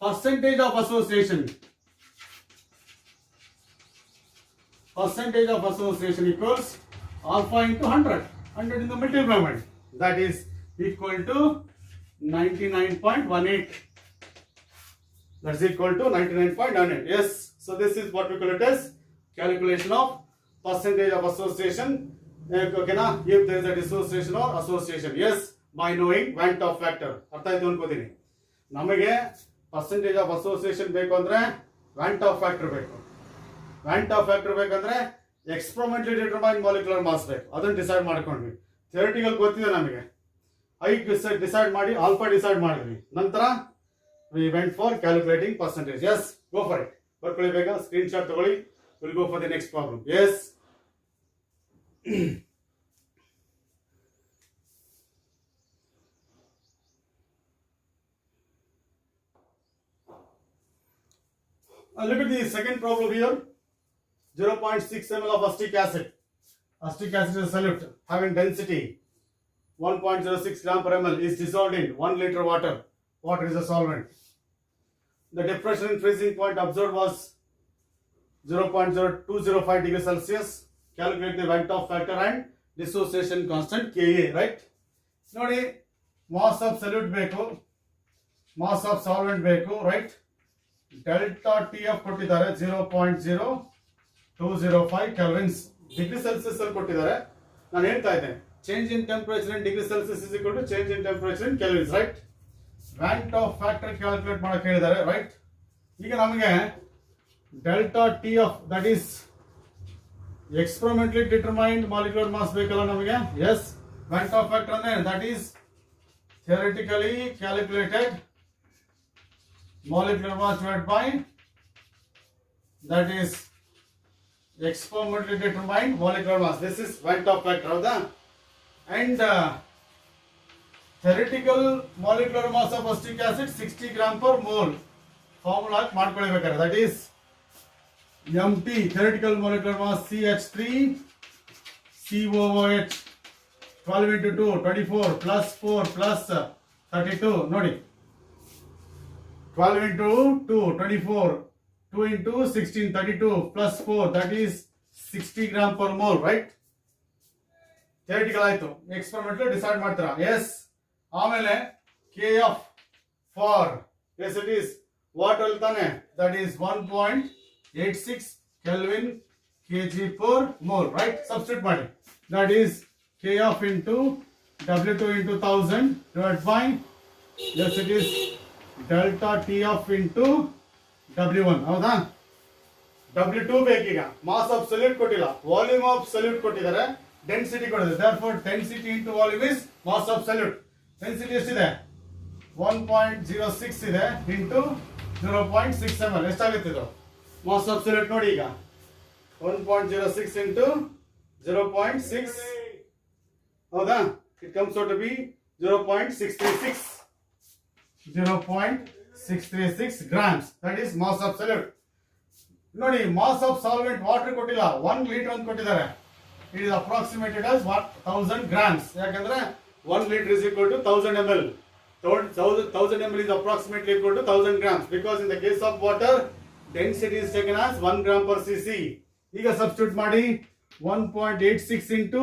percentage of association, percentage of association equals alpha into 100, 100 in the multiplement, that is equal to 99.18, that's equal to 99.18. Yes, so this is what we call it as calculation of percentage of association. Okay na, if there is a dissociation or association, yes, by knowing Van't Hoff factor. ಅರ್ಥ ಆಯ್ತು ಅನ್ಕೋತೀನಿ. ನಮಗೆ percentage of association ಬೇಕು ಅಂದ್ರೆ ವ್ಯಾಂಟ್ Hoff factor ಬೇಕು. ವ್ಯಾಂಟ್ Hoff factor ಬೇಕಂದ್ರೆ ಎಕ್ಸ್ಪರಿಮೆಂಟಲಿ determine molecular mass ಬೇಕು, ಅದನ್ನ ಡಿಸೈಡ್ ಮಾಡ್ಕೊಂಡ್ವಿ. ಥಿಯರಿಟಿಕಲ್ ಗೊತ್ತಿದೆ ನಮಗೆ, ಐ ಡಿಸೈಡ್ ಮಾಡಿ ಆಲ್ಫಾ ಡಿಸೈಡ್ ಮಾಡಿದ್ವಿ, ನಂತರ we went for calculating percentage. Yes, go for it. ಬರ್ಕೊಳ್ಳಿ ಬೇಗ, ಸ್ಕ್ರೀನ್ ಶಾಟ್ ತಗೊಳ್ಳಿ. Will go for the next problem. Yes, look at the second problem here. 0.6 ml of acetic acid. Acetic acid is a solute having density 1.06 gram per ml is dissolved in 1 liter water. Water is a solvent. The depression in freezing point observed was 0.0205 degrees Celsius. Calculate the Van't Hoff factor and dissociation constant Ka. Right? ನೋಡಿ, mass of solute ಬೇಕು, mass of solvent ಬೇಕು, right? Delta T F ಕೊಟ್ಟಿದ್ದಾರೆ 0.0205 kelvins. Degree Celsius ಅಲ್ಲಿ ಕೊಟ್ಟಿದ್ದಾರೆ. ನಾನು ಹೇಳ್ತಾ ಇದ್ದೇನೆ, change in temperature in degree Celsius is equal to change in temperature in kelvins. Right? Van't Hoff factor calculate ಮಾಡಕ್ಕೆ ಹೇಳಿದ್ದಾರೆ. ರೈಟ್? ಈಗ ನಮಗೆ delta T F, that is experimentally determined molecular mass ಬೇಕಲ್ಲ ನಮಗೆ. ಎಸ್, ವ್ಯಾಂಟ್ ಆಫ್ ಫ್ಯಾಕ್ಟರ್ ಅಂದ್ರೆ that is theoretically calculated molecular mass divided by, that is experimentally determined molecular mass. This is Van't Hoff factor of the, and theoretical molecular mass of acetic acid 60 gram per mole. Formula ಮಾಡ್ಕೊಳ್ಳಬೇಕಾದ್ರೆ, that is MT, theoretical molecular mass CH3 COOH 12 into 2 24 plus 4 plus 32. ನೋಡಿ, 12 into 2 24, 2 into 16 32 plus 4, that is 60 gram per mole. Right? Theoretical ಆಯ್ತು. Experimental decide ಮಾಡ್ತೀರಾ. S, ಆಮೇಲೆ KF for, yes it is water ತಾನೆ, that is 1.86 Kelvin kg per mole. Right? Substitute ಮಾಡಿ, that is KF into W2 into 1000 divided by, yes it is delta T of into W1. ಹೌದಾ? W2 ಬೇಕೀಗ. Mass of solute ಕೊಟ್ಟಿಲ್ಲ, volume of solute ಕೊಟ್ಟಿದ್ದಾರೆ. density ಕೊಡಿದೆ. Therefore density into volume is mass of solute. Density ಎಷ್ಟಿದೆ? 1.06 ಇದೆ into 0.67 ಎಷ್ಟಾಗುತ್ತೆ ಇದು? Mass of solute ನೋಡಿ ಈಗ 1.06 into 0.6 ಹೌದಾ? It comes out to be 0.636 0.636 grams. That is mass of solute. ನೋಡಿ mass of solvent water ಕೊಟ್ಟಿಲ್ಲ, 1 liter ಅಂತ ಕೊಟ್ಟಿದ್ದಾರೆ. It is approximated as what? 1000 grams. ಯಾಕಂದ್ರೆ 1 liter is equal to 1000 ml. 1000 ml is approximately equal to 1000 grams because in the case of water density is taken as 1 gram per cc. ಈಗ substitute ಮಾಡಿ 1.86 into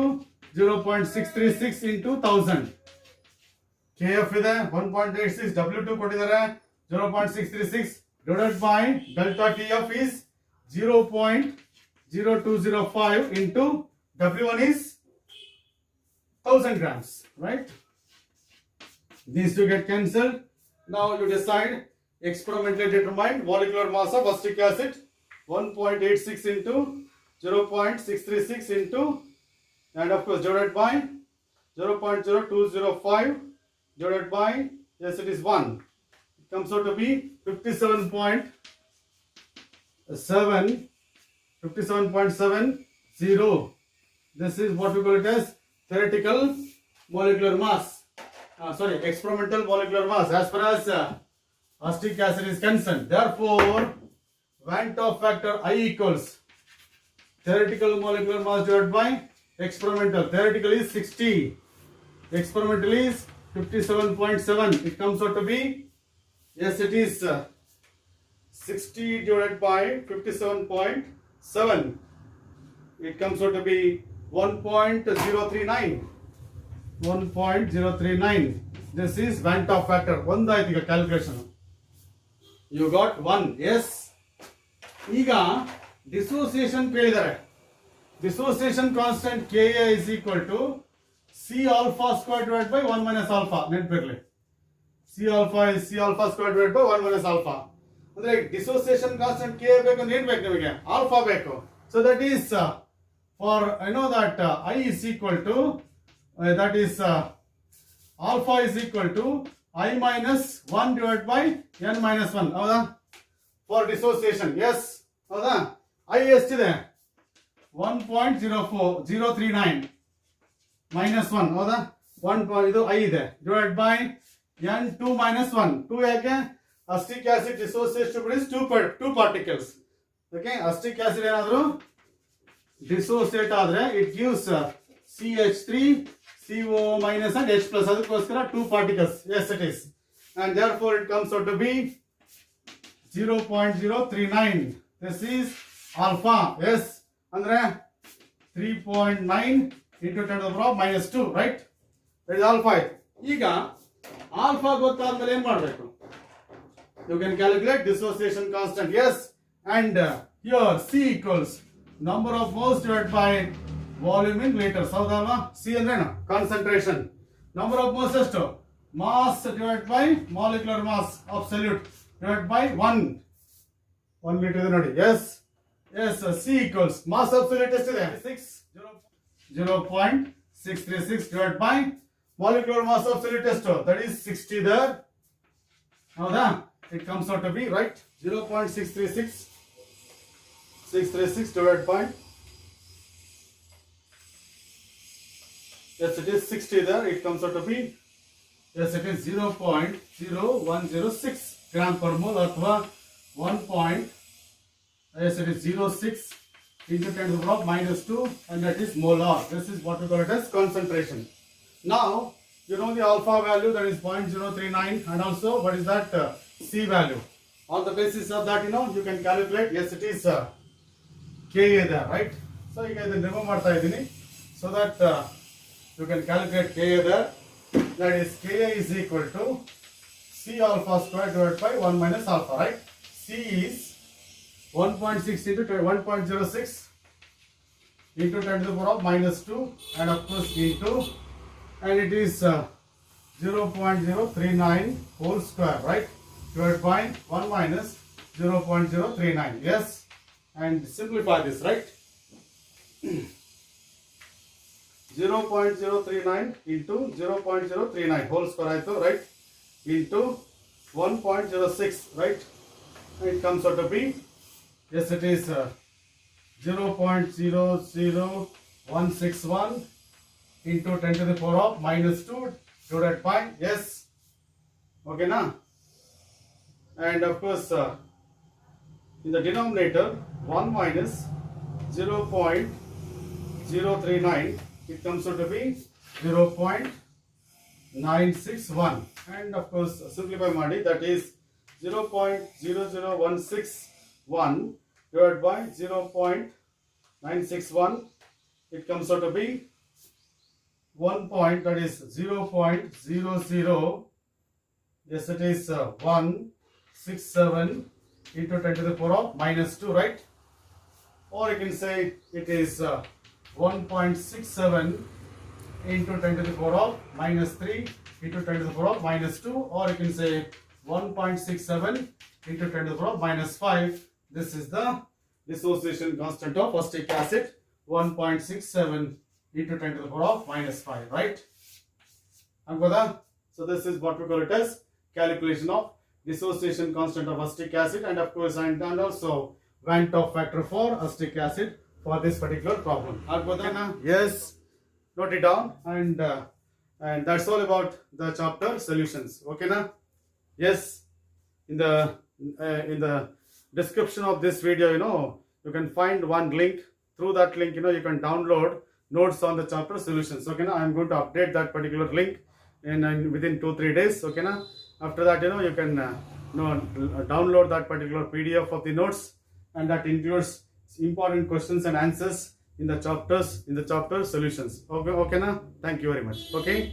0.636 into 1000. KF ಇದೆ 1.86, W2 ಕೊಟ್ಟಿದ್ದಾರೆ 0.636 divided by delta TF is 0.0205 into W1 is 1000 grams, right? These two get cancelled. Now you decide experimentally determine molecular mass of acetic acid 1.86 into 0.636 into and of course divided by 0.0205 divided by, yes it is 1. It comes out to be 57.70. This is what we call it as theoretical molecular mass. Experimental molecular mass as far as acetic acid is concerned. Therefore, Van't Hoff factor I equals theoretical molecular mass divided by experimental. Theoretical is 60. Experimental is 57.7. It comes out to be, yes it is 60 divided by 57.7. It comes out to be 1.039. 1.039. This is Van't Hoff factor. One ಆಯ್ತು calculation. You got 1. Yes. ಈಗ dissociation ಕೇಳಿದ್ದಾರೆ. Dissociation constant Ka is equal to C alpha square divided by 1 minus alpha. ನೆನಪಿರಲಿ. C alpha is C alpha square divided by 1 minus alpha. ಅಂದ್ರೆ dissociation constant Ka ಬೇಕು ಅಂದ್ರೆ ಏನು ಬೇಕು ನಿಮಗೆ? Alpha ಬೇಕು. So that is for I know that I is equal to that is alpha is equal to I minus 1 divided by n minus 1. ಹೌದಾ? For dissociation. Yes. ಹೌದಾ? I ಎಷ್ಟಿದೆ? 1.04039 minus 1. ಹೌದಾ? 1 ಇದು I ಇದೆ. Divided by n 2 minus 1. 2 ಯಾಕೆ? Acetic acid dissociates to produce two particles. Okay? Acetic acid ಏನಾದರೂ dissociate ಆದರೆ it gives CH3 CO minus and H plus. ಅದಕ್ಕೋಸ್ಕರ 2 particles. Yes it is. And therefore it comes out to be 0.039. This is alpha. Yes. ಅಂದ್ರೆ 3.9 into 10 to the power minus 2, right? That is alpha. ಈಗ alpha ಗೊತ್ತಾದ್ಮೇಲೆ ಏನು ಮಾಡಬೇಕು? You can calculate dissociation constant. Yes. And here C equals number of moles divided by volume in liters. ಹೌದಲ್ವಾ? C ಅಂದ್ರೆ ಏನು? Concentration. Number of moles ಎಷ್ಟು? Mass divided by molecular mass of solute divided by 1 liter ಇದೆ ನೋಡಿ. Yes. Yes, C equals mass of solute ಎಷ್ಟಿದೆ? 0.636 divided by molecular mass of solute ಎಷ್ಟು? That is 60 there. ಹೌದಾ? It comes out to be right 0.636 divided by, yes it is 60 there. It comes out to be, yes it is 0.0106 gram per mole ಅಥವಾ 1. Yes, it is 0.6 into 10 to the power minus 2 and that is molar. This is what we call it as concentration. Now, you know the alpha value, that is 0.039, and also what is that C value. On the basis of that, you can calculate, yes it is Ka there, right? So, you can remove ಮಾಡ್ತಾ ಇದ್ದೀನಿ so that you can calculate Ka there. That is Ka is equal to C alpha square divided by 1 minus alpha, right? C is 1.6 into 1.06 into 10 to the power minus 2 and of course into, and it is 0.039 whole square, right? Divided by 1 minus 0.039. Yes. And simplify this, right? 0.039 into 0.039 whole square ಆಯ್ತು, right, into 1.06, right, it comes out to be, yes, it is 0.00161 into 10 to the power of minus 2 divided by, yes, okay na, and of course in the denominator 1 minus 0.039, it comes out to be 0.961, and of course simplify madi, that is 0.00161 divided by 0.961, it comes out to be 1 point, that is 0.00, yes, it is 167 into 10 to the power of minus 2, right, or you can say it is 1.67 into 10 to the power of minus 3 into 10 to the power of minus 2, or you can say 1.67 into 10 to the power of minus 5. This is the dissociation constant of acetic acid, 1.67 into 10 to the power of minus 5, right? So this is what we call it as calculation of dissociation constant of acetic acid, and of course and also Van 't Hoff factor for acetic acid for this particular problem. Yes, note it down, and that's all about the chapter solutions. Okay na? Yes, in the description of this video, you can find one link. Through that link, you can download notes on the chapter solutions. Okay na? I am going to update that particular link in within 2-3 days. Okay na? After that, you can download that particular PDF of the notes, and that includes important questions and answers in the chapter solutions. Okay na? Thank you very much. Okay.